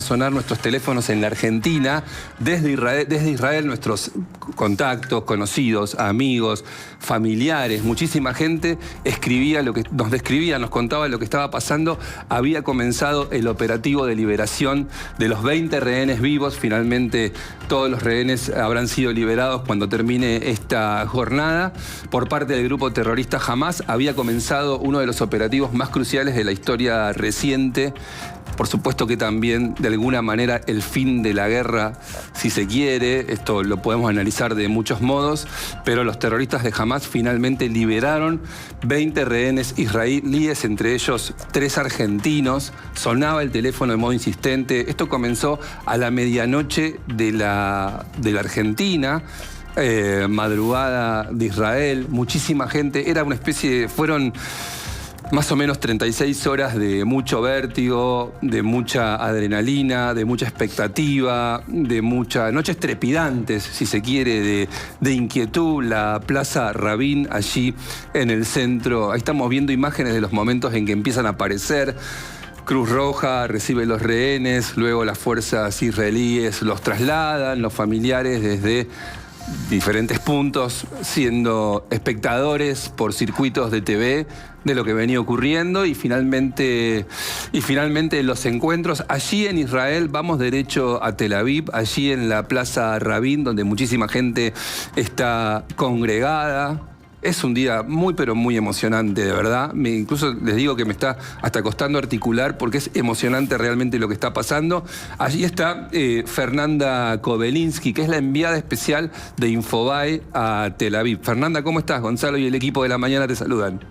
sonar nuestros teléfonos en la Argentina. Desde Israel nuestros contactos, conocidos, amigos, familiares, muchísima gente escribía lo que nos describía, nos contaba lo que estaba pasando. Había comenzado el operativo de liberación de los 20 rehenes vivos. Finalmente todos los rehenes habrán sido liberados cuando termine esta jornada. Por parte del grupo terrorista Hamás había comenzado uno de los operativos más cruciales de la historia reciente. Por supuesto que también, de alguna manera, el fin de la guerra, si se quiere. Esto lo podemos analizar de muchos modos, pero los terroristas de Hamás finalmente liberaron 20 rehenes israelíes, entre ellos 3 argentinos. Sonaba el teléfono de modo insistente. Esto comenzó a la medianoche de la Argentina. Madrugada de Israel, muchísima gente. Era una especie de... Fueron más o menos 36 horas de mucho vértigo, de mucha adrenalina, de mucha expectativa, de muchas noches trepidantes, si se quiere, de inquietud. La Plaza Rabin, allí en el centro. Ahí estamos viendo imágenes de los momentos en que empiezan a aparecer. Cruz Roja recibe los rehenes, luego las fuerzas israelíes los trasladan, los familiares desde diferentes puntos, siendo espectadores por circuitos de TV de lo que venía ocurriendo, y finalmente los encuentros allí en Israel. Vamos derecho a Tel Aviv, allí en la Plaza Rabin, donde muchísima gente está congregada. Es un día muy, pero muy emocionante, de verdad. Incluso les digo que me está hasta costando articular porque es emocionante realmente lo que está pasando. Allí está Fernanda Kobelinsky, que es la enviada especial de Infobae a Tel Aviv. Fernanda, ¿cómo estás? Gonzalo y el equipo de La Mañana te saludan.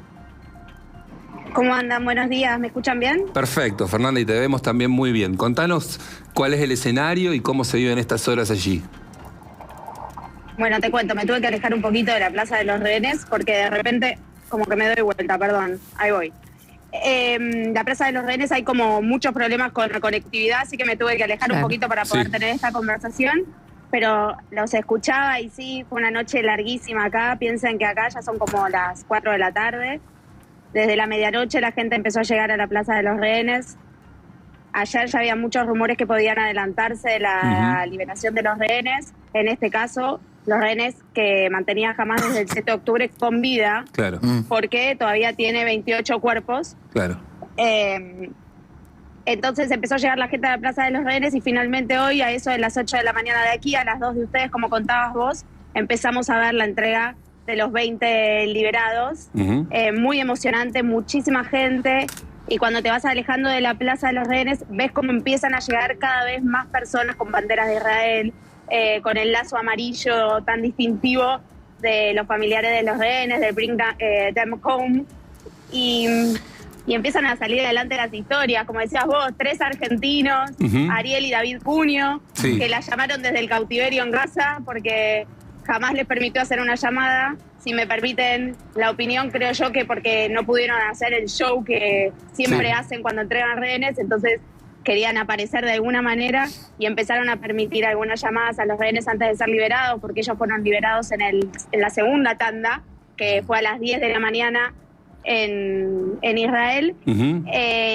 ¿Cómo andan? Buenos días. ¿Me escuchan bien? Perfecto, Fernanda, y te vemos también muy bien. Contanos cuál es el escenario y cómo se viven estas horas allí. Bueno, te cuento, me tuve que alejar un poquito de la Plaza de los Rehenes porque de repente como que me doy vuelta, perdón, ahí voy. La Plaza de los Rehenes hay como muchos problemas con la conectividad, así que me tuve que alejar un poquito para poder tener esta conversación, pero los escuchaba y sí, fue una noche larguísima acá. Piensen que acá ya son como las 4 de la tarde. Desde la medianoche la gente empezó a llegar a la Plaza de los Rehenes. Ayer ya había muchos rumores que podían adelantarse de la liberación de los rehenes. En este caso, los rehenes que mantenía Hamás desde el 7 de octubre con vida. Claro. Porque todavía tiene 28 cuerpos. Claro. Entonces empezó a llegar la gente a la Plaza de los Rehenes y finalmente hoy, a eso de las 8 de la mañana de aquí, a las 2 de ustedes, como contabas vos, empezamos a ver la entrega de los 20 liberados. Muy emocionante, muchísima gente. Y cuando te vas alejando de la Plaza de los Rehenes, ves cómo empiezan a llegar cada vez más personas con banderas de Israel, con el lazo amarillo tan distintivo de los familiares de los rehenes, de Bring Them Home. Y empiezan a salir adelante las historias, como decías vos, 3 argentinos, Ariel y David Cunio, que la llamaron desde el cautiverio en Gaza, porque jamás les permitió hacer una llamada. Si me permiten la opinión, creo yo que porque no pudieron hacer el show que siempre hacen cuando entregan rehenes, entonces querían aparecer de alguna manera y empezaron a permitir algunas llamadas a los rehenes antes de ser liberados, porque ellos fueron liberados en la segunda tanda, que fue a las 10 de la mañana en Israel.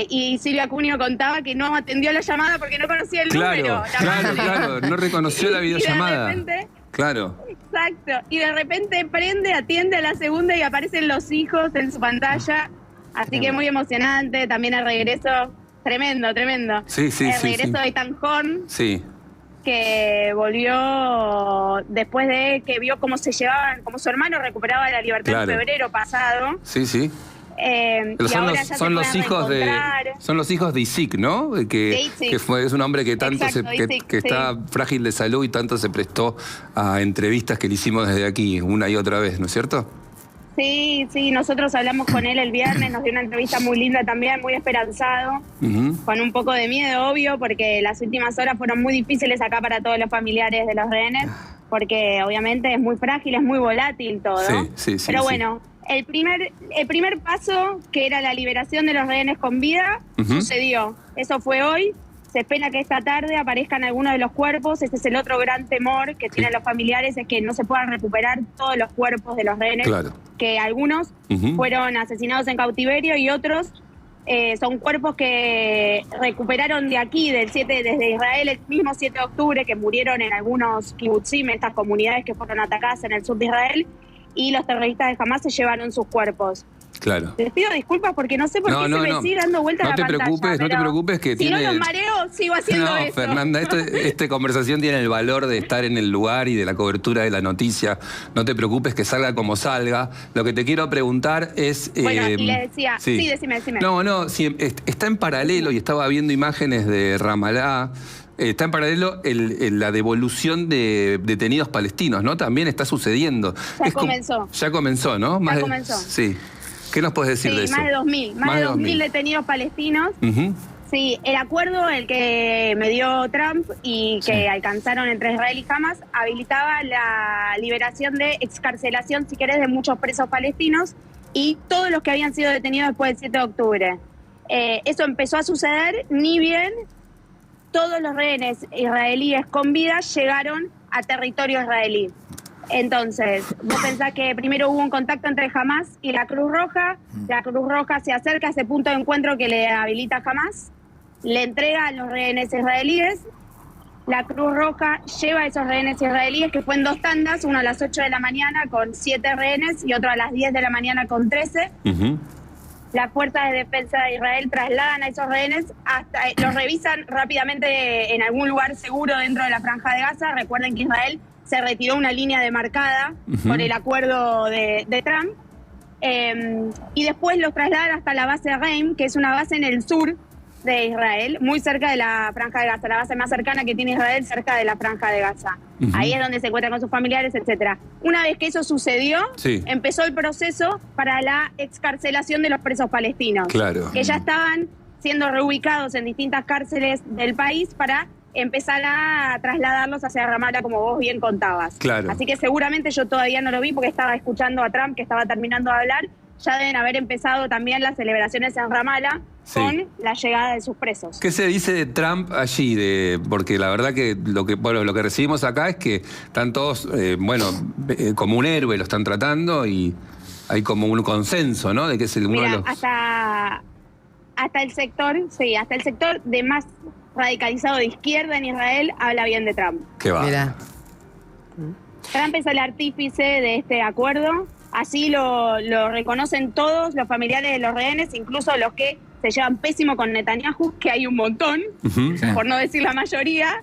Y Silvia Cunio contaba que no atendió la llamada porque no conocía el número. Claro, no reconoció la videollamada. Claro. Exacto. Y de repente atiende a la segunda y aparecen los hijos en su pantalla. Así que muy emocionante. También el regreso, tremendo. El regreso de Ethan Horn. Que volvió después de que vio cómo se llevaban, cómo su hermano recuperaba la libertad en febrero pasado. Pero son los hijos de Isik, ¿no? Que es un hombre que tanto que está frágil de salud y tanto se prestó a entrevistas que le hicimos desde aquí una y otra vez, ¿no es cierto? Sí, nosotros hablamos con él el viernes, nos dio una entrevista muy linda también, muy esperanzado, con un poco de miedo, obvio, porque las últimas horas fueron muy difíciles acá para todos los familiares de los rehenes, porque obviamente es muy frágil, es muy volátil todo. Pero bueno, el primer paso, que era la liberación de los rehenes con vida, sucedió. Eso fue hoy. Se espera que esta tarde aparezcan algunos de los cuerpos. Ese es el otro gran temor que tienen los familiares, es que no se puedan recuperar todos los cuerpos de los rehenes, que algunos fueron asesinados en cautiverio y otros Son cuerpos que recuperaron de aquí, desde Israel, el mismo 7 de octubre, que murieron en algunos kibutzim, estas comunidades que fueron atacadas en el sur de Israel, y los terroristas de Hamas se llevaron sus cuerpos. Claro. Les pido disculpas porque no sé por qué se me sigue dando vuelta la pantalla. No te preocupes que si no los mareo, sigo haciendo eso. Fernanda, esta conversación tiene el valor de estar en el lugar y de la cobertura de la noticia. No te preocupes que salga como salga. Lo que te quiero preguntar es... Bueno, y le decía... Sí, decime. No, sí, está en paralelo, y estaba viendo imágenes de Ramallah. Está en paralelo la devolución de detenidos palestinos, ¿no? También está sucediendo. Ya comenzó, ¿no? Ya comenzó. Sí. ¿Qué nos puedes decir de eso? Más de 2.000. Más de 2.000 detenidos palestinos. Sí, el acuerdo, el que me dio Trump y que alcanzaron entre Israel y Hamas, habilitaba la liberación de excarcelación, si querés, de muchos presos palestinos y todos los que habían sido detenidos después del 7 de octubre. Eso empezó a suceder, ni bien todos los rehenes israelíes con vida llegaron a territorio israelí. Entonces, vos pensás que primero hubo un contacto entre Hamas y la Cruz Roja se acerca a ese punto de encuentro que le habilita Hamas, le entrega a los rehenes israelíes, la Cruz Roja lleva a esos rehenes israelíes, que fue en 2 tandas, uno a las 8 de la mañana con 7 rehenes y otro a las 10 de la mañana con 13. Las fuerzas de defensa de Israel trasladan a esos rehenes, los revisan rápidamente en algún lugar seguro dentro de la Franja de Gaza. Recuerden que Israel se retiró una línea demarcada por el acuerdo de Trump, y después los trasladan hasta la base de Reim, que es una base en el sur de Israel, muy cerca de la Franja de Gaza, la base más cercana que tiene Israel, cerca de la Franja de Gaza. Ahí es donde se encuentran con sus familiares, etcétera. Una vez que eso sucedió, empezó el proceso para la excarcelación de los presos palestinos, que ya estaban siendo reubicados en distintas cárceles del país para empezar a trasladarlos hacia Ramallah, como vos bien contabas. Así que seguramente yo todavía no lo vi porque estaba escuchando a Trump, que estaba terminando de hablar. Ya deben haber empezado también las celebraciones en Ramallah con la llegada de sus presos. ¿Qué se dice de Trump allí? Porque la verdad que lo que recibimos acá es que están todos, como un héroe lo están tratando, y hay como un consenso, ¿no? De que es uno de los... hasta el sector de más radicalizado de izquierda en Israel habla bien de Trump. Qué va. Trump es el artífice de este acuerdo, así lo reconocen todos los familiares de los rehenes, incluso los que se llevan pésimo con Netanyahu, que hay un montón, por no decir la mayoría.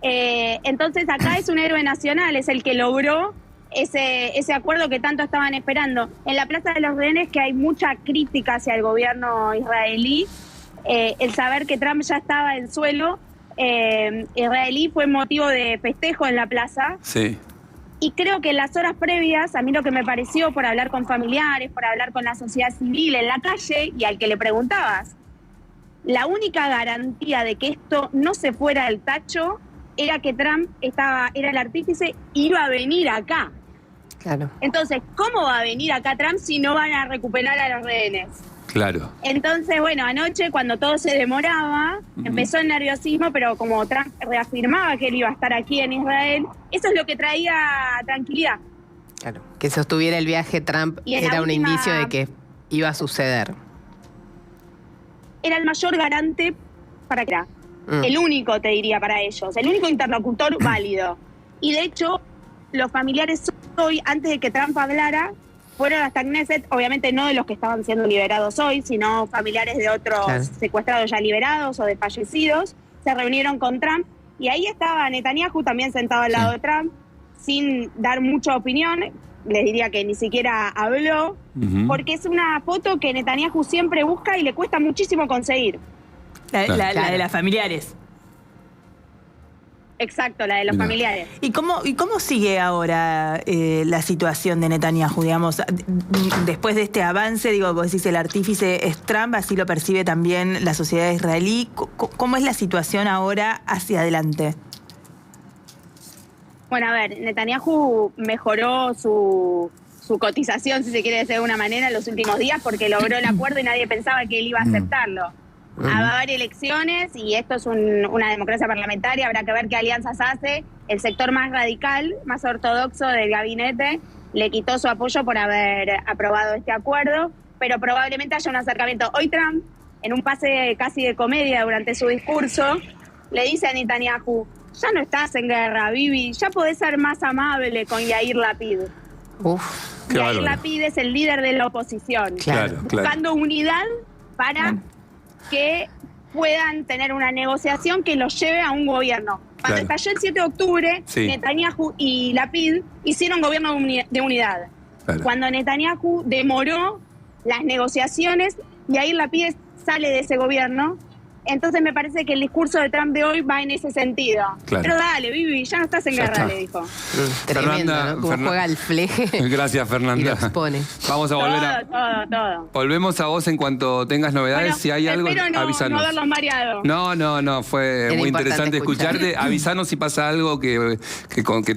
Entonces acá es un héroe nacional, es el que logró ese acuerdo que tanto estaban esperando. En la Plaza de los Rehenes, que hay mucha crítica hacia el gobierno israelí, el saber que Trump ya estaba en suelo israelí fue motivo de festejo en la plaza. Y creo que en las horas previas, a mí lo que me pareció, por hablar con familiares, por hablar con la sociedad civil en la calle, y al que le preguntabas, la única garantía de que esto no se fuera al tacho era que Trump era el artífice, iba a venir acá. Entonces, ¿cómo va a venir acá Trump si no van a recuperar a los rehenes? Entonces, anoche cuando todo se demoraba, empezó el nerviosismo, pero como Trump reafirmaba que él iba a estar aquí en Israel, eso es lo que traía tranquilidad. Que sostuviera el viaje Trump era un indicio de que iba a suceder. Era el mayor garante para que era. El único, te diría, para ellos. El único interlocutor válido. Y de hecho, los familiares hoy, antes de que Trump hablara, fueron hasta Knesset, obviamente no de los que estaban siendo liberados hoy, sino familiares de otros secuestrados ya liberados o de fallecidos, se reunieron con Trump, y ahí estaba Netanyahu también sentado al lado de Trump, sin dar mucha opinión, les diría que ni siquiera habló, porque es una foto que Netanyahu siempre busca y le cuesta muchísimo conseguir. La de las familiares. Exacto, la de los familiares. ¿Y cómo sigue ahora la situación de Netanyahu, digamos, después de este avance? Vos decís el artífice es Trump, así lo percibe también la sociedad israelí. ¿Cómo es la situación ahora hacia adelante? Bueno, a ver, Netanyahu mejoró su cotización, si se quiere decir de alguna manera, en los últimos días, porque logró el acuerdo y nadie pensaba que él iba a aceptarlo. Va a haber elecciones y esto es una democracia parlamentaria, habrá que ver qué alianzas hace. El sector más radical, más ortodoxo del gabinete le quitó su apoyo por haber aprobado este acuerdo, pero probablemente haya un acercamiento. Hoy Trump en un pase casi de comedia durante su discurso, le dice a Netanyahu, ya no estás en guerra, Bibi, ya podés ser más amable con Yair Lapid. Yair Lapid es el líder de la oposición, buscando unidad para que puedan tener una negociación que los lleve a un gobierno. Cuando estalló el 7 de octubre, Netanyahu y Lapid hicieron gobierno de unidad. Cuando Netanyahu demoró las negociaciones, Yair Lapid sale de ese gobierno. Entonces me parece que el discurso de Trump de hoy va en ese sentido. Pero dale, Bibi, ya no estás en guerra, le dijo. Tremendo, ¿no? Como juega el fleje. Gracias, Fernanda. Y lo expone. Vamos a volver todo. Volvemos a vos en cuanto tengas novedades. Si hay algo, avísanos. No haberlos mareado. No, fue muy interesante escucharte. Avísanos si pasa algo que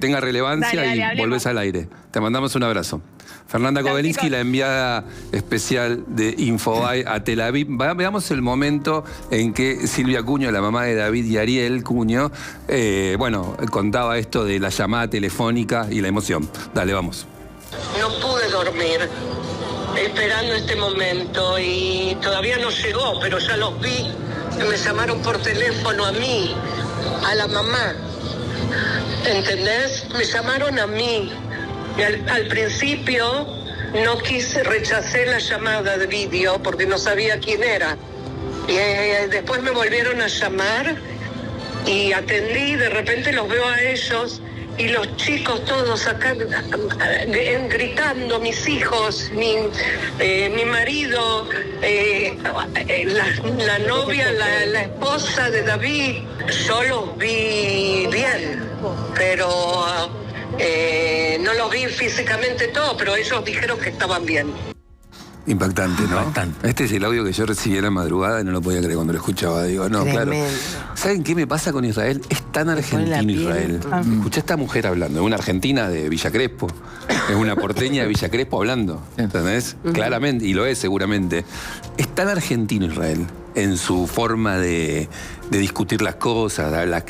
tenga relevancia y volvés al aire. Te mandamos un abrazo. Fernanda Kobeninsky, la enviada especial de Infobae a Tel Aviv. Veamos el momento en que Silvia Cuño, la mamá de David y Ariel Cuño, contaba esto de la llamada telefónica y la emoción. Dale, vamos. No pude dormir esperando este momento y todavía no llegó, pero ya los vi. Me llamaron por teléfono a mí, a la mamá. ¿Entendés? Me llamaron a mí. Al principio no rechacé la llamada de vídeo porque no sabía quién era. Y después me volvieron a llamar y atendí, de repente los veo a ellos y los chicos todos acá gritando, mis hijos, mi marido, la novia, la esposa de David. Yo los vi bien, pero no los vi físicamente todos, pero ellos dijeron que estaban bien. Impactante, ¿no? Impactante. Este es el audio que yo recibí en la madrugada y no lo podía creer cuando lo escuchaba. Digo, no, tremendo. Claro. ¿Saben qué me pasa con Israel? Es tan argentino Israel. Escuché a esta mujer hablando, es una argentina de Villa Crespo, es una porteña de Villa Crespo hablando, ¿entendés? Claramente, y lo es seguramente. Es tan argentino Israel en su forma de discutir las cosas.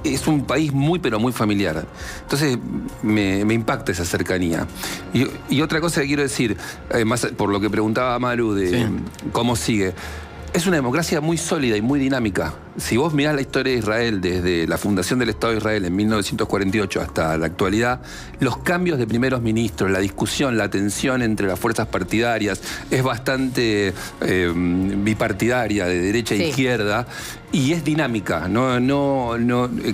Es un país muy, pero muy familiar. Entonces, me impacta esa cercanía. Y otra cosa que quiero decir, más por lo que preguntaba Maru de cómo sigue. Es una democracia muy sólida y muy dinámica. Si vos mirás la historia de Israel desde la fundación del Estado de Israel en 1948 hasta la actualidad, los cambios de primeros ministros, la discusión, la tensión entre las fuerzas partidarias es bastante bipartidaria, de derecha e izquierda, y es dinámica.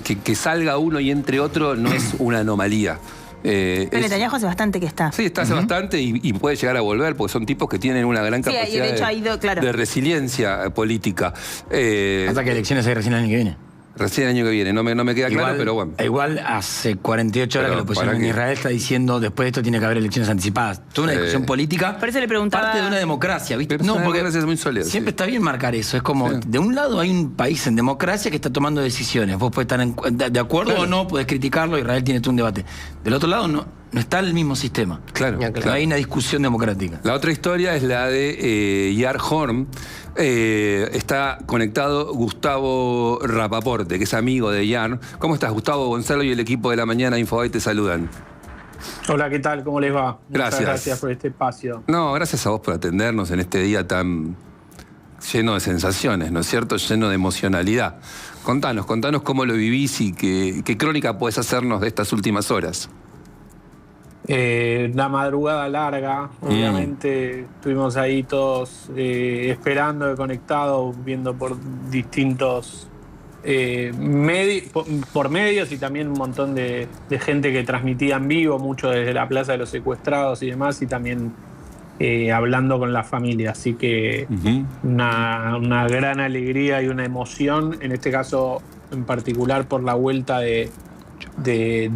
Que salga uno y entre otro no es una anomalía. Pero Netanyahu hace bastante que está. Sí, está hace bastante y puede llegar a volver porque son tipos que tienen una gran capacidad de resiliencia política. Hasta que elecciones hay recién el año que viene. Recién el año que viene, no me queda claro, pero bueno. Igual hace 48 horas que la oposición en Israel está diciendo después de esto tiene que haber elecciones anticipadas. Toda una discusión política. Por eso le preguntaba. Parte de una democracia, ¿viste? No, porque es muy sólida. Siempre está bien marcar eso. Es como, de un lado hay un país en democracia que está tomando decisiones. Vos podés estar de acuerdo o no, podés criticarlo, Israel tiene todo un debate. Del otro lado no está el mismo sistema. Claro. No hay una discusión democrática. La otra historia es la de Yar Horn. Está conectado Gustavo Rapaporte, que es amigo de Yar. ¿Cómo estás, Gustavo? Gonzalo y el equipo de la mañana Infobae te saludan. Hola, ¿qué tal? ¿Cómo les va? Gracias. Muchas gracias por este espacio. No, gracias a vos por atendernos en este día tan lleno de sensaciones, ¿no es cierto? Lleno de emocionalidad. Contanos cómo lo vivís y qué crónica podés hacernos de estas últimas horas. Una madrugada larga, obviamente estuvimos ahí todos esperando, conectados, viendo por distintos por medios y también un montón de gente que transmitía en vivo, mucho desde la Plaza de los Secuestrados y demás, y también hablando con la familia. Así que una gran alegría y una emoción, en este caso en particular por la vuelta de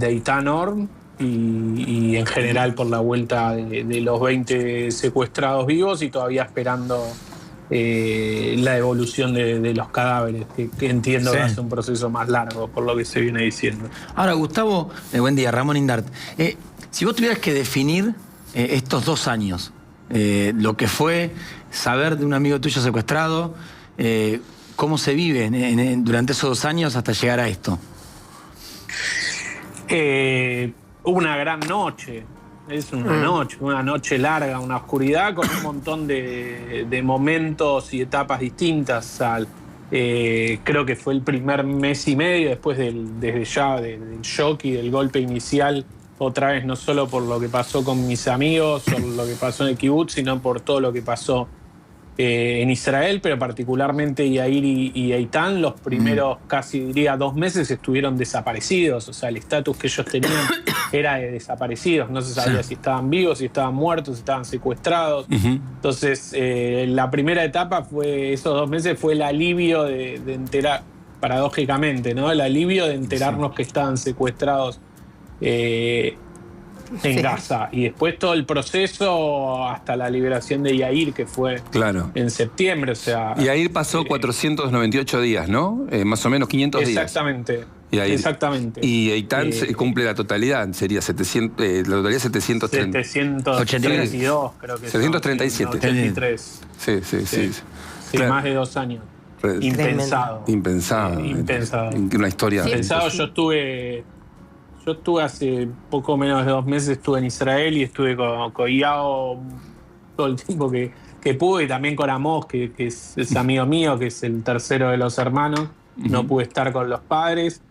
Eitan Orn. Y en general por la vuelta de los 20 secuestrados vivos y todavía esperando la evolución de los cadáveres, que entiendo que es un proceso más largo por lo que se viene diciendo. Ahora, Gustavo, buen día, Ramón Indart. Si vos tuvieras que definir estos 2 años, lo que fue saber de un amigo tuyo secuestrado, ¿cómo se vive durante esos 2 años hasta llegar a esto? Una gran noche, Es una noche larga, una oscuridad con un montón de momentos y etapas distintas. Creo que fue el primer mes y medio después del shock y del golpe inicial, otra vez no solo por lo que pasó con mis amigos o lo que pasó en el kibutz, sino por todo lo que pasó en Israel, pero particularmente Yair y Eitan, los primeros casi diría 2 meses estuvieron desaparecidos. O sea, el estatus que ellos tenían era de desaparecidos. No se sabía si estaban vivos, si estaban muertos, si estaban secuestrados. Entonces, la primera etapa fue, esos 2 meses, fue el alivio de enterar, paradójicamente, ¿no? El alivio de enterarnos que estaban secuestrados en Gaza. Y después todo el proceso hasta la liberación de Yair, que fue en septiembre. O sea, Yair pasó 498 días, ¿no? Más o menos 500 exactamente, días. Exactamente. Y Eitan cumple la totalidad, sería 700, la totalidad 730. 732, creo que 737. 83. Sí. Claro. Más de 2 años. Impensado. Impensado. Una historia. Impensado. Yo estuve hace poco menos de 2 meses, estuve en Israel y estuve con Yao todo el tiempo que pude, y también con Amos, que es amigo mío, que es el tercero de los hermanos. No pude estar con los padres.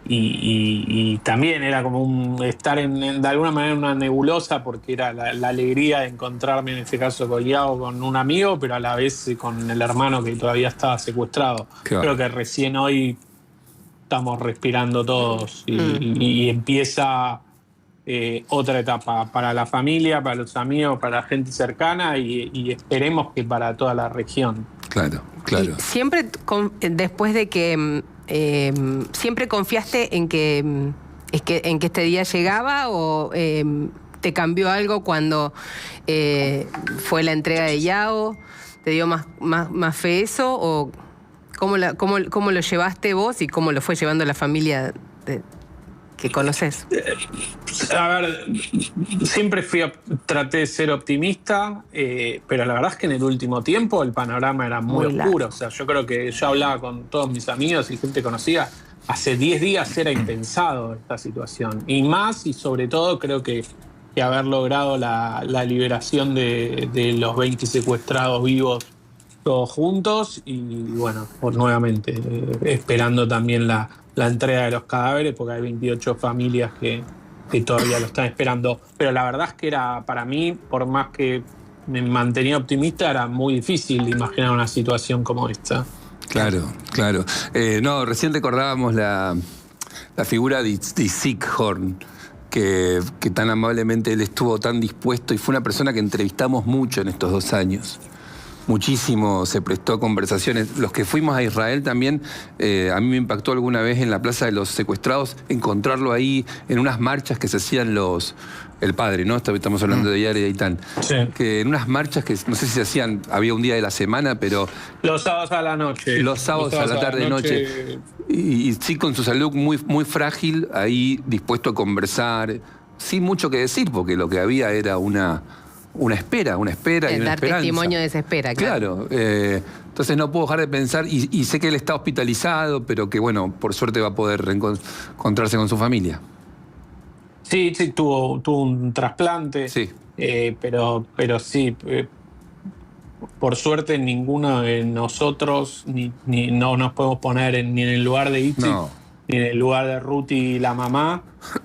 Y también era como estar de alguna manera en una nebulosa, porque era la alegría de encontrarme, en este caso con Yao, con un amigo, pero a la vez con el hermano que todavía estaba secuestrado. Creo que recién hoy estamos respirando todos y empieza otra etapa para la familia, para los amigos, para la gente cercana y esperemos que para toda la región. Claro. Y siempre, después de que siempre confiaste en que este día llegaba, o te cambió algo cuando fue la entrega de Yao, te dio más fe eso, o ¿cómo lo llevaste vos y cómo lo fue llevando la familia que conoces? A ver, siempre traté de ser optimista, pero la verdad es que en el último tiempo el panorama era muy oscuro. O sea, yo creo que yo hablaba con todos mis amigos y gente conocida. Hace 10 días era impensado esta situación. Y más, y sobre todo, creo que haber logrado la liberación de los 20 secuestrados vivos todos juntos, y bueno, pues nuevamente esperando también la entrega de los cadáveres, porque hay 28 familias que todavía lo están esperando. Pero la verdad es que era, para mí, por más que me mantenía optimista, era muy difícil imaginar una situación como esta. Claro. No, recién recordábamos la figura de Sickhorn, que tan amablemente él estuvo tan dispuesto, y fue una persona que entrevistamos mucho en estos 2 años. Muchísimo se prestó a conversaciones. Los que fuimos a Israel también, a mí me impactó alguna vez en la Plaza de los Secuestrados encontrarlo ahí en unas marchas que se hacían el padre, ¿no? Estamos hablando de Yair y Eitan. Sí. Que en unas marchas que no sé si se hacían, había un día de la semana, pero... Los sábados a la noche. Los sábados a la tarde, noche. Y sí, con su salud muy frágil, ahí dispuesto a conversar, sin mucho que decir, porque lo que había era una espera y una esperanza. Dar testimonio de esa espera, claro. Entonces no puedo dejar de pensar, y sé que él está hospitalizado, pero que bueno, por suerte va a poder reencontrarse con su familia. Sí, tuvo un trasplante, sí. Pero sí, por suerte ninguno de nosotros no nos podemos poner ni en el lugar de Itzik, ni en el lugar de Ruti, la mamá,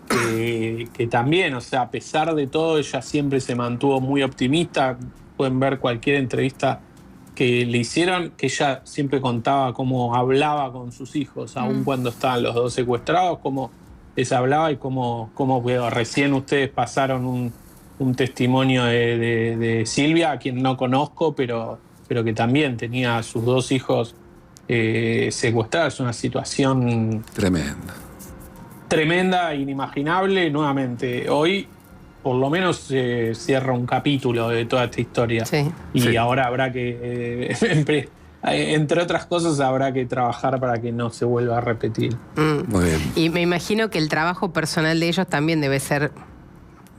que también, o sea, a pesar de todo, ella siempre se mantuvo muy optimista. Pueden ver cualquier entrevista que le hicieron, que ella siempre contaba cómo hablaba con sus hijos, aun cuando estaban los 2 secuestrados, cómo les hablaba, y cómo recién ustedes pasaron un testimonio de Silvia, a quien no conozco, pero que también tenía a sus 2 hijos secuestrados. Es una situación tremenda, inimaginable. Nuevamente, hoy por lo menos cierra un capítulo de toda esta historia. Sí. Y ahora habrá que, entre otras cosas, habrá que trabajar para que no se vuelva a repetir. Muy bien. Y me imagino que el trabajo personal de ellos también debe ser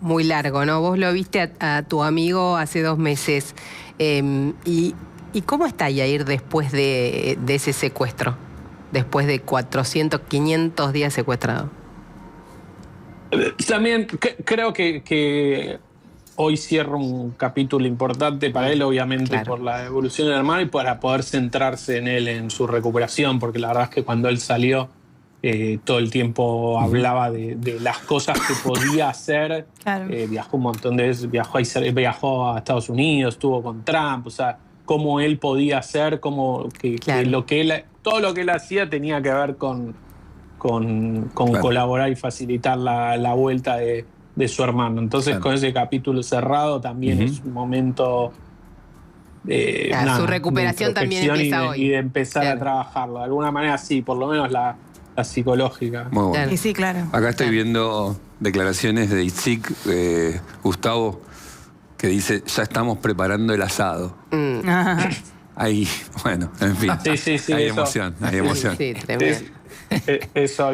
muy largo, ¿no? Vos lo viste a tu amigo hace 2 meses. ¿Y cómo está Yair después de ese secuestro? Después de 400, 500 días secuestrado. También creo que hoy cierra un capítulo importante para él, obviamente, claro, por la evolución del hermano y para poder centrarse en él, en su recuperación, porque la verdad es que cuando él salió, todo el tiempo hablaba de las cosas que podía hacer. Claro. Viajó un montón de veces, viajó a Estados Unidos, estuvo con Trump, o sea, cómo él podía hacer, claro, que todo lo que él hacía tenía que ver con claro, colaborar y facilitar la vuelta de su hermano. Entonces, claro, con ese capítulo cerrado también es un momento su recuperación también empieza hoy. Y de empezar, claro, a trabajarlo. De alguna manera sí, por lo menos la psicológica. Muy bueno. Claro. Sí, claro. Acá estoy viendo declaraciones de Itzik, Gustavo, que dice, ya estamos preparando el asado. Ahí, bueno, en fin. Sí, hay eso, emoción, hay emoción. Sí, tremendo. Eso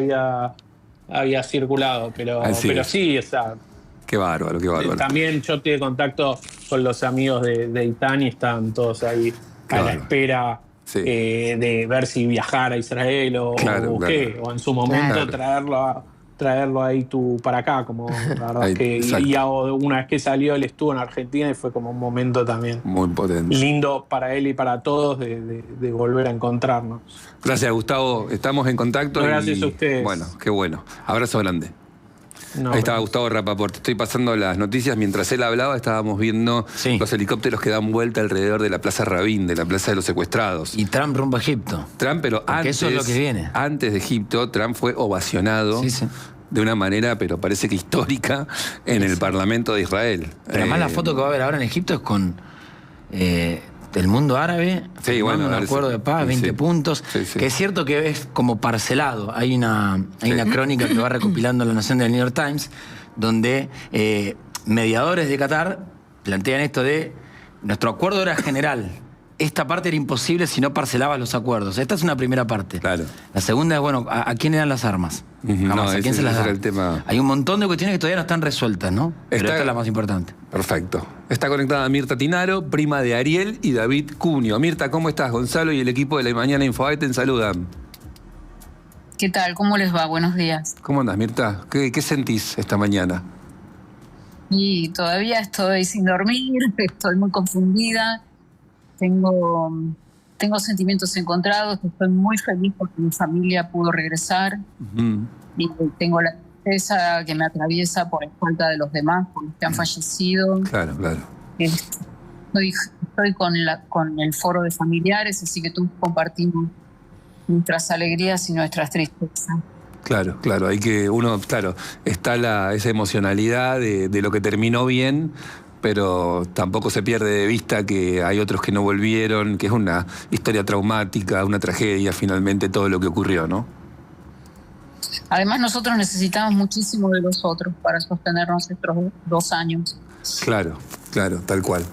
había circulado, pero sí, o sea... Qué bárbaro, qué bárbaro. También yo tuve contacto con los amigos de Itán y estaban todos ahí a la espera, sí, de ver si viajar a Israel o qué, o en su momento traerlo ahí para acá, como la verdad que una vez que salió él estuvo en Argentina y fue como un momento también muy potente, lindo para él y para todos de volver a encontrarnos. Gracias, Gustavo, estamos en contacto. Gracias a ustedes. Bueno, qué bueno, abrazo grande. No, ahí estaba Gustavo Rapaport. Estoy pasando las noticias. Mientras él hablaba, estábamos viendo los helicópteros que dan vuelta alrededor de la Plaza Rabin, de la Plaza de los Secuestrados. Y Trump rumbo a Egipto. Trump, pero antes, eso es lo que viene. Antes de Egipto, Trump fue ovacionado de una manera, pero parece que histórica, en el Parlamento de Israel. Pero además la foto que va a haber ahora en Egipto es con el mundo árabe, un acuerdo de paz, 20 puntos, que es cierto que es como parcelado. Hay una crónica que va recopilando La Nación del New York Times, donde mediadores de Qatar plantean esto de nuestro acuerdo era general. Esta parte era imposible si no parcelabas los acuerdos. Esta es una primera parte. Claro. La segunda es, bueno, ¿a quién le dan las armas? ¿A quién se las da? Tema... Hay un montón de cuestiones que todavía no están resueltas, ¿no? Pero esta es la más importante. Perfecto. Está conectada Mirta Tinaro, prima de Ariel y David Cunio. Mirta, ¿cómo estás? Gonzalo y el equipo de La Mañana Infobae te saludan. ¿Qué tal? ¿Cómo les va? Buenos días. ¿Cómo andas, Mirta? ¿Qué sentís esta mañana? Y todavía estoy sin dormir, estoy muy confundida. Tengo sentimientos encontrados, estoy muy feliz porque mi familia pudo regresar y tengo la tristeza que me atraviesa por la falta de los demás, por los que han fallecido. Claro. Estoy con el foro de familiares, así que todos compartimos nuestras alegrías y nuestras tristezas. Claro, está esa emocionalidad de lo que terminó bien, pero tampoco se pierde de vista que hay otros que no volvieron, que es una historia traumática, una tragedia, finalmente todo lo que ocurrió, ¿no? Además, nosotros necesitamos muchísimo de los otros para sostenernos estos 2 años. Claro, tal cual.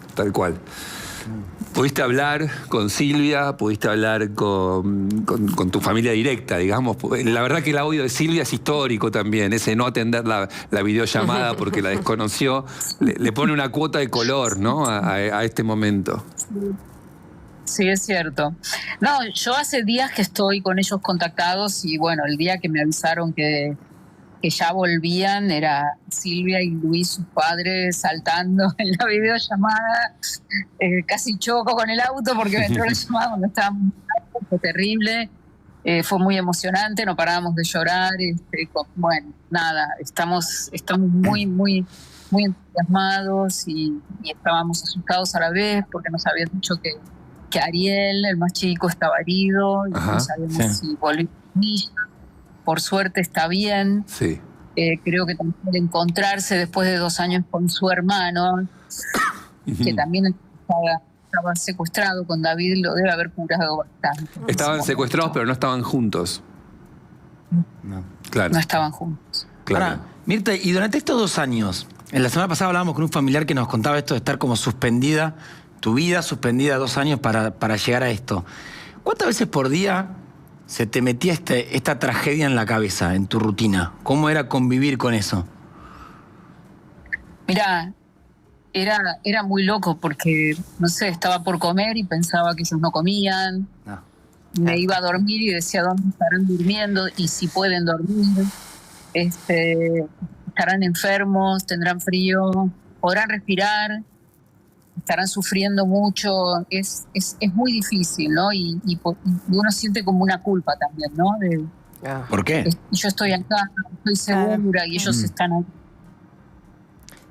¿Pudiste hablar con Silvia? ¿Pudiste hablar con tu familia directa, digamos? La verdad que el audio de Silvia es histórico también. Ese no atender la videollamada porque la desconoció, le pone una cuota de color, ¿no? a este momento. Sí, es cierto. No, yo hace días que estoy con ellos contactados y bueno, el día que me avisaron que ya volvían, era Silvia y Luis, sus padres, saltando en la videollamada. Casi choco con el auto porque me entró la llamada cuando estábamos. Fue terrible, fue muy emocionante, no parábamos de llorar. Bueno, nada, estamos muy, muy, muy entusiasmados y estábamos asustados a la vez porque nos habían dicho que Ariel, el más chico, estaba herido y no sabíamos si volvía a Villa. Por suerte está bien. Sí. Creo que también encontrarse después de 2 años con su hermano, que también estaba secuestrado con David, lo debe haber curado bastante. Estaban secuestrados, pero no estaban juntos. No. Claro. No estaban juntos. Claro. Ahora, Mirta, y durante estos 2 años, en la semana pasada hablábamos con un familiar que nos contaba esto de estar como suspendida, tu vida suspendida 2 años para llegar a esto. ¿Cuántas veces por día se te metía esta tragedia en la cabeza, en tu rutina? ¿Cómo era convivir con eso? Mirá, era muy loco porque, no sé, estaba por comer y pensaba que ellos no comían. No. Me iba a dormir y decía, ¿dónde estarán durmiendo? Y si pueden dormir. estarán enfermos, tendrán frío, podrán respirar, estarán sufriendo mucho. Es muy difícil, ¿no? Y uno siente como una culpa también, ¿no? ¿Por qué? Yo estoy acá, estoy segura, y ellos están ahí.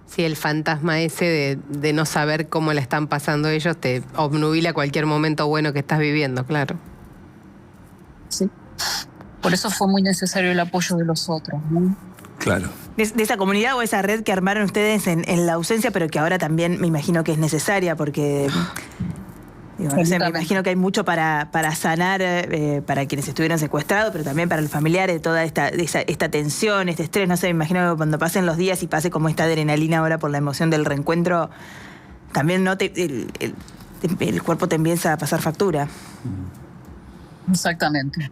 Sí, el fantasma ese de no saber cómo la están pasando ellos te obnubila cualquier momento bueno que estás viviendo, claro. Sí. Por eso fue muy necesario el apoyo de los otros, ¿no? Claro. De esa comunidad o esa red que armaron ustedes en la ausencia, pero que ahora también me imagino que es necesaria, porque no sé, me imagino que hay mucho para sanar para quienes estuvieron secuestrados, pero también para los familiares, toda esta tensión, este estrés. No sé, me imagino que cuando pasen los días y pase como esta adrenalina ahora por la emoción del reencuentro, también no el cuerpo te empieza a pasar factura. Exactamente.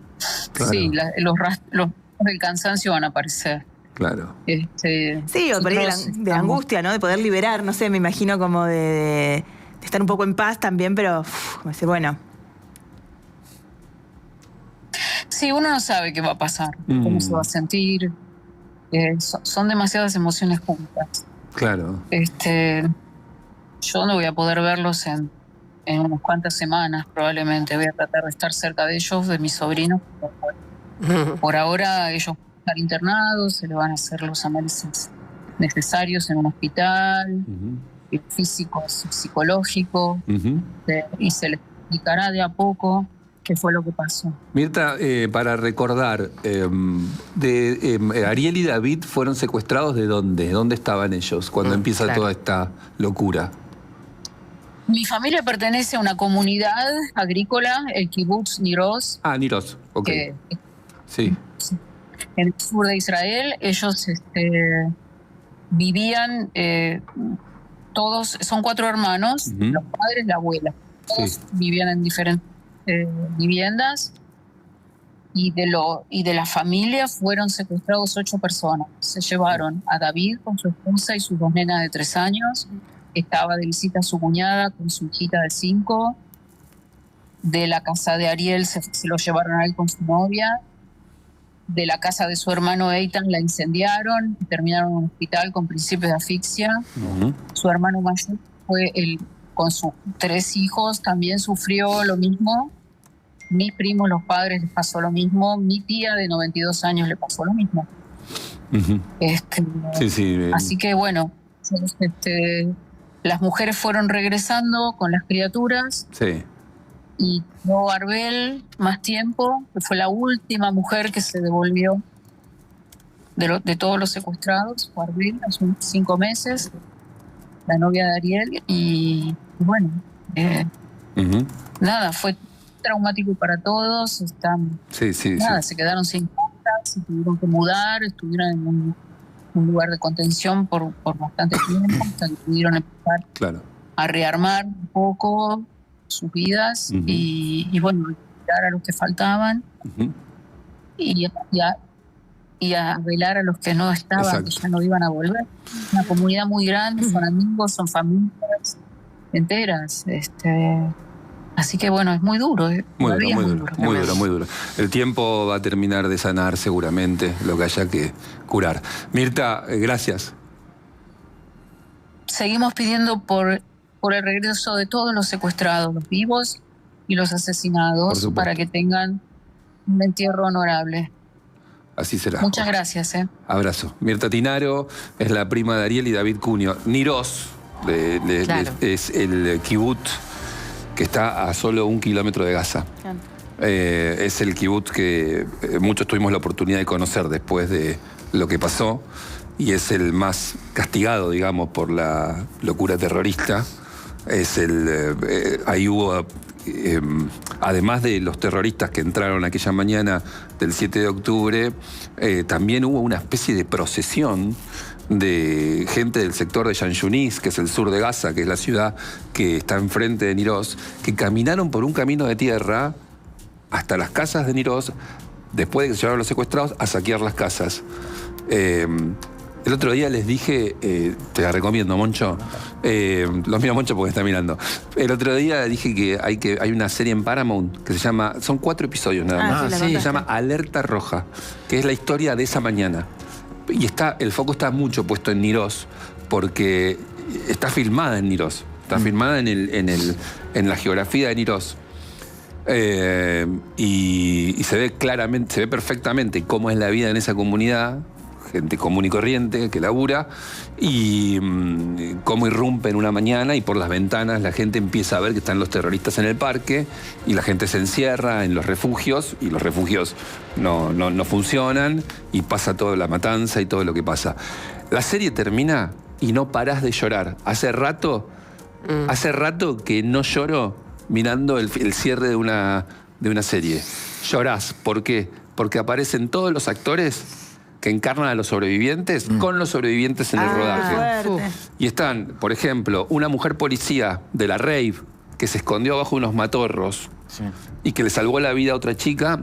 Claro. Sí, los rastros del cansancio van a aparecer. Claro. Sí, o por ahí de la angustia, ¿no? De poder liberar, no sé, me imagino como de estar un poco en paz también, pero como decir, bueno. Sí, uno no sabe qué va a pasar, cómo se va a sentir. Son demasiadas emociones juntas. Claro. Yo no voy a poder verlos en unas cuantas semanas, probablemente. Voy a tratar de estar cerca de ellos, de mis sobrinos. Por ahora ellos van a estar internados, se les van a hacer los análisis necesarios en un hospital, físicos, psicológicos, y se les explicará de a poco qué fue lo que pasó. Mirta, para recordar, Ariel y David fueron secuestrados ¿de dónde? ¿Dónde estaban ellos cuando empieza toda esta locura? Mi familia pertenece a una comunidad agrícola, el kibutz Niroz. Ah, Niroz, ok. Sí. En el sur de Israel. Ellos vivían, todos, son 4 hermanos, los padres, la abuela. Todos vivían en diferentes viviendas, y de la familia fueron secuestrados 8 personas. Se llevaron a David con su esposa y sus 2 nenas de 3 años. Estaba de visita a su cuñada con su hijita de 5. De la casa de Ariel se lo llevaron a él con su novia. De la casa de su hermano Eitan la incendiaron y terminaron en un hospital con principios de asfixia. Su hermano mayor con sus 3 hijos también sufrió lo mismo. Mis primos, los padres, les pasó lo mismo. Mi tía de 92 años le pasó lo mismo. Así que bueno, las mujeres fueron regresando con las criaturas. Sí. Y no Arbel más tiempo, que fue la última mujer que se devolvió de todos los secuestrados. Fue Arbel, hace 5 meses, la novia de Ariel. Y bueno, nada, fue traumático para todos. Se quedaron sin casa, se tuvieron que mudar, estuvieron en un lugar de contención por bastante tiempo, hasta que pudieron empezar a rearmar un poco sus vidas y bueno, ayudar a los que faltaban y a velar a los que no estaban, que ya no iban a volver. Una comunidad muy grande, son amigos, son familias enteras. Así que bueno, es muy duro. Muy duro. El tiempo va a terminar de sanar seguramente lo que haya que curar. Mirta, gracias. Seguimos pidiendo por el regreso de todos los secuestrados, los vivos y los asesinados, para que tengan un entierro honorable. Así será. Muchas gracias. Abrazo. Mirta Tinaro es la prima de Ariel y David Cunio. Niroz es el kibutz que está a solo 1 kilómetro de Gaza. Es el kibutz que muchos tuvimos la oportunidad de conocer después de lo que pasó, y es el más castigado, digamos, por la locura terrorista. Ahí hubo, además de los terroristas que entraron aquella mañana del 7 de octubre, también hubo una especie de procesión de gente del sector de Yan Yunis, que es el sur de Gaza, que es la ciudad que está enfrente de Niroz, que caminaron por un camino de tierra hasta las casas de Niroz, después de que se llevaron los secuestrados, a saquear las casas. El otro día les dije, te la recomiendo, Moncho, los miro Moncho porque está mirando. El otro día dije que hay una serie en Paramount que se llama, son 4 episodios nada más, se llama Alerta Roja, que es la historia de esa mañana. Y el foco está mucho puesto en Nir Oz, porque está filmada en Nir Oz, está filmada en la geografía de Nir Oz. Y se ve claramente, se ve perfectamente cómo es la vida en esa comunidad, gente común y corriente que labura, y cómo irrumpe en una mañana y por las ventanas la gente empieza a ver que están los terroristas en el parque y la gente se encierra en los refugios y los refugios no funcionan y pasa toda la matanza y todo lo que pasa. La serie termina y no parás de llorar. Hace rato que no lloro mirando el cierre de una serie. Llorás. ¿Por qué? Porque aparecen todos los actores que encarnan a los sobrevivientes con los sobrevivientes en el rodaje. Y están, por ejemplo, una mujer policía de la rave que se escondió bajo unos matorros y que le salvó la vida a otra chica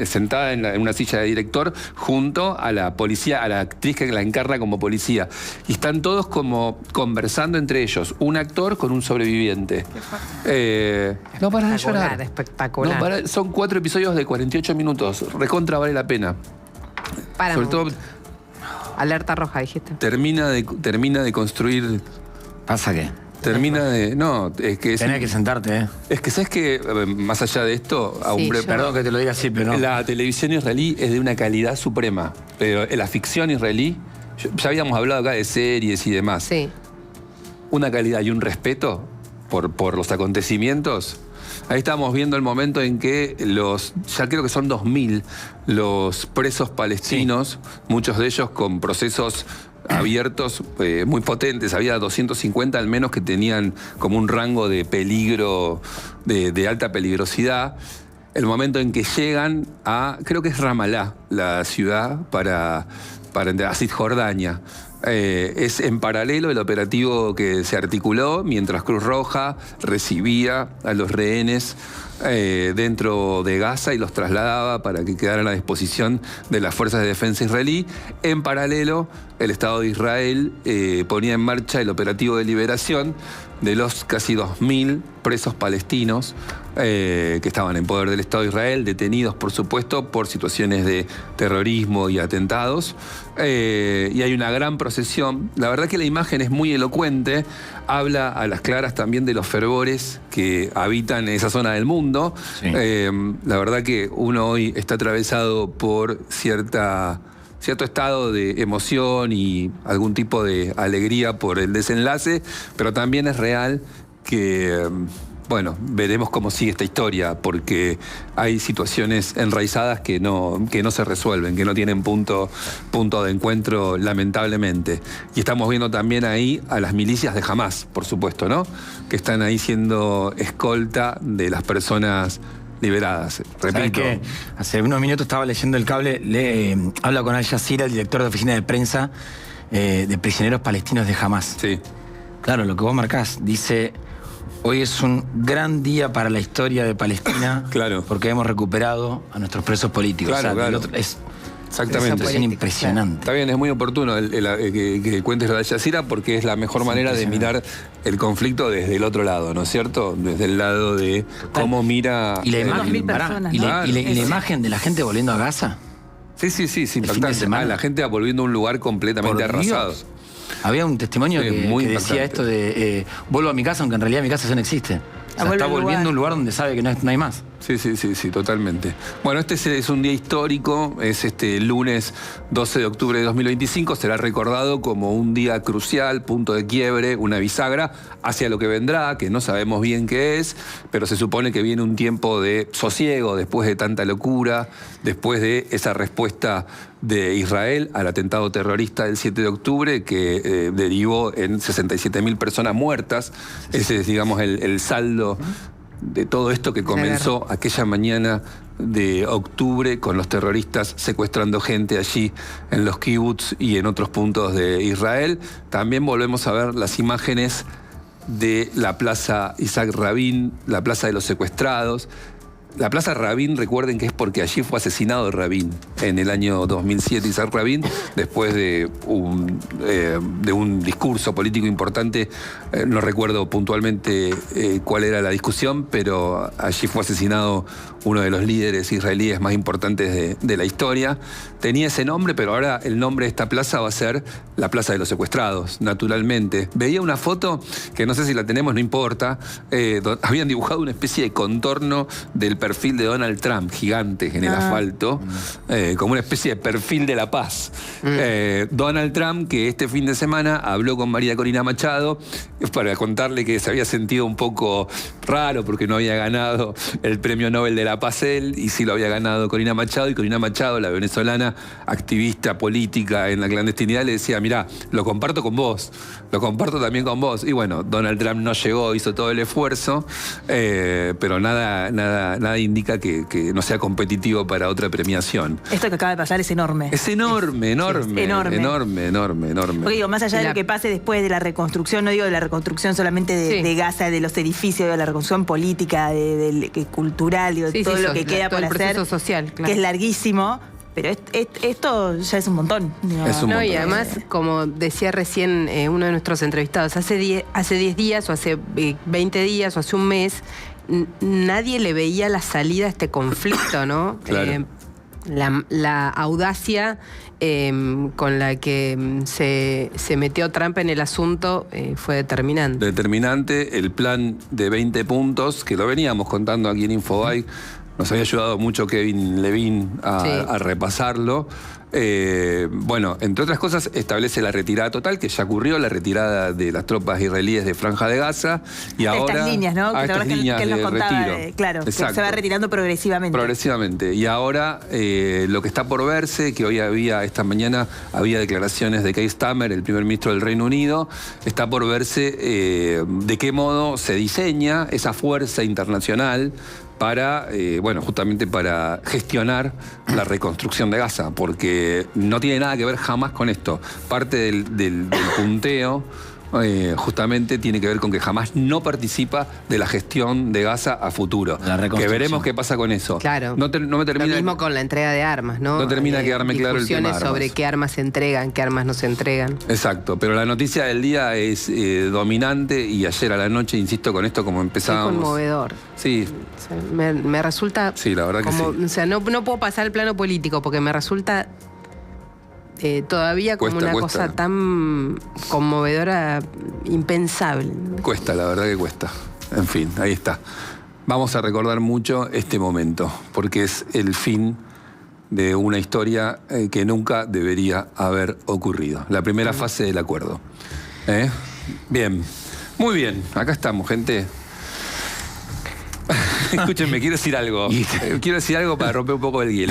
sentada en una silla de director junto a la policía, a la actriz que la encarna como policía. Y están todos como conversando entre ellos, un actor con un sobreviviente. No paras de llorar. Espectacular. Son 4 episodios de 48 minutos. Recontra vale la pena. Sobre todo, alerta roja, dijiste. Termina de construir. ¿Pasa qué? Termina de... No, es que... Tenés que sentarte, ¿eh? Es que, ¿sabes qué? Más allá de esto... Perdón que te lo diga así, pero no. La televisión israelí es de una calidad suprema. Pero la ficción israelí... Ya habíamos hablado acá de series y demás. Sí. Una calidad y un respeto por los acontecimientos. Ahí estamos viendo el momento en que ya creo que son 2.000 los presos palestinos, muchos de ellos con procesos abiertos muy potentes. Había 250 al menos que tenían como un rango de peligro, de alta peligrosidad. El momento en que llegan creo que es Ramallah, la ciudad, para Cisjordania. Es en paralelo el operativo que se articuló mientras Cruz Roja recibía a los rehenes dentro de Gaza y los trasladaba para que quedaran a disposición de las fuerzas de defensa israelí. En paralelo, el Estado de Israel ponía en marcha el operativo de liberación de los casi 2.000 presos palestinos que estaban en poder del Estado de Israel, detenidos, por supuesto, por situaciones de terrorismo y atentados. Y hay una gran procesión. La verdad que la imagen es muy elocuente, habla a las claras también de los fervores que habitan en esa zona del mundo. Sí. La verdad que uno hoy está atravesado por cierto estado de emoción y algún tipo de alegría por el desenlace, pero también es real que, bueno, veremos cómo sigue esta historia, porque hay situaciones enraizadas que no se resuelven, que no tienen punto de encuentro, lamentablemente. Y estamos viendo también ahí a las milicias de Hamás, por supuesto, ¿no? Que están ahí siendo escolta de las personas liberadas. Repito. Que hace unos minutos estaba leyendo el cable, habla con Al Jazeera, el director de oficina de prensa de prisioneros palestinos de Hamás. Sí. Claro, lo que vos marcás, dice: hoy es un gran día para la historia de Palestina. Claro. Porque hemos recuperado a nuestros presos políticos. Claro, claro. Exactamente. Es impresionante. Está bien, es muy oportuno que cuentes lo de Al Jazeera, porque es la mejor manera de mirar el conflicto desde el otro lado, ¿no es cierto? Desde el lado de cómo mira... Y la imagen de la gente volviendo a Gaza. Sí, impactante. La gente volviendo a un lugar completamente arrasado. Había un testimonio que decía esto de vuelvo a mi casa, aunque en realidad mi casa ya no existe. O sea, está volviendo a un lugar donde sabe que no hay más. Sí, totalmente. Bueno, este es un día histórico, es este lunes 12 de octubre de 2025, será recordado como un día crucial, punto de quiebre, una bisagra hacia lo que vendrá, que no sabemos bien qué es, pero se supone que viene un tiempo de sosiego después de tanta locura, después de esa respuesta de Israel al atentado terrorista del 7 de octubre que derivó en 67.000 personas muertas. Ese es, digamos, el saldo de todo esto que comenzó aquella mañana de octubre con los terroristas secuestrando gente allí en los kibbutz y en otros puntos de Israel. También volvemos a ver las imágenes de la plaza Isaac Rabin, la plaza de los secuestrados. La Plaza Rabin, recuerden que es porque allí fue asesinado Rabin en el año 2007, Isaac Rabin, después de un discurso político importante. No recuerdo puntualmente cuál era la discusión, pero allí fue asesinado uno de los líderes israelíes más importantes de la historia. Tenía ese nombre, pero ahora el nombre de esta plaza va a ser la Plaza de los Secuestrados, naturalmente. Veía una foto, que no sé si la tenemos, no importa, habían dibujado una especie de contorno del perfil de Donald Trump, gigante en el asfalto, como una especie de perfil de la paz. Donald Trump, que este fin de semana habló con María Corina Machado para contarle que se había sentido un poco raro porque no había ganado el Premio Nobel de la Paz él, y sí lo había ganado Corina Machado, y Corina Machado, la venezolana, activista política en la clandestinidad, le decía, mirá, lo comparto con vos, lo comparto también con vos. Y bueno, Donald Trump no llegó, hizo todo el esfuerzo, pero nada indica que no sea competitivo para otra premiación. Esto que acaba de pasar es enorme. Es enorme. Porque digo, más allá de lo que pase después de la reconstrucción, no digo de la reconstrucción solamente de Gaza, de los edificios, de la reconstrucción política, cultural, digo, todo lo que queda por hacer, social, claro, que es larguísimo. Pero esto ya es un montón. Es un montón. Y además, como decía recién uno de nuestros entrevistados, hace 10 días o hace 20 días o hace un mes, nadie le veía la salida a este conflicto, ¿no? Claro. La audacia con la que se metió Trump en el asunto fue determinante. Determinante. El plan de 20 puntos, que lo veníamos contando aquí en Infobae, nos había ayudado mucho Kevin Levin a repasarlo. Bueno, entre otras cosas, establece la retirada total, que ya ocurrió, la retirada de las tropas israelíes de Franja de Gaza. Y ahora, estas líneas, ¿no? Estas líneas que él nos de contaba, retiro. Claro, que se va retirando progresivamente. Progresivamente. Y ahora lo que está por verse, que hoy esta mañana había declaraciones de Keir Starmer, el primer ministro del Reino Unido, está por verse de qué modo se diseña esa fuerza internacional para, justamente para gestionar la reconstrucción de Gaza, porque no tiene nada que ver jamás con esto. Parte del punteo justamente tiene que ver con que jamás no participa de la gestión de Gaza a futuro. Que veremos qué pasa con eso. Claro. No me termina. Lo mismo con la entrega de armas, ¿no? No termina de quedarme claro el tema. Discusiones sobre qué armas se entregan, qué armas no se entregan. Exacto, pero la noticia del día es dominante, y ayer a la noche, insisto con esto como empezábamos. Es conmovedor. Sí. O sea, me resulta. Sí, la verdad como, que sí. O sea, no puedo pasar al plano político porque me resulta todavía como Cuesta. cosa tan conmovedora, impensable. Cuesta, la verdad que cuesta. En fin, ahí está. Vamos a recordar mucho este momento, porque es el fin de una historia que nunca debería haber ocurrido. La primera fase del acuerdo. Bien, muy bien. Acá estamos, gente. Escúchenme, quiero decir algo. Quiero decir algo para romper un poco el hielo.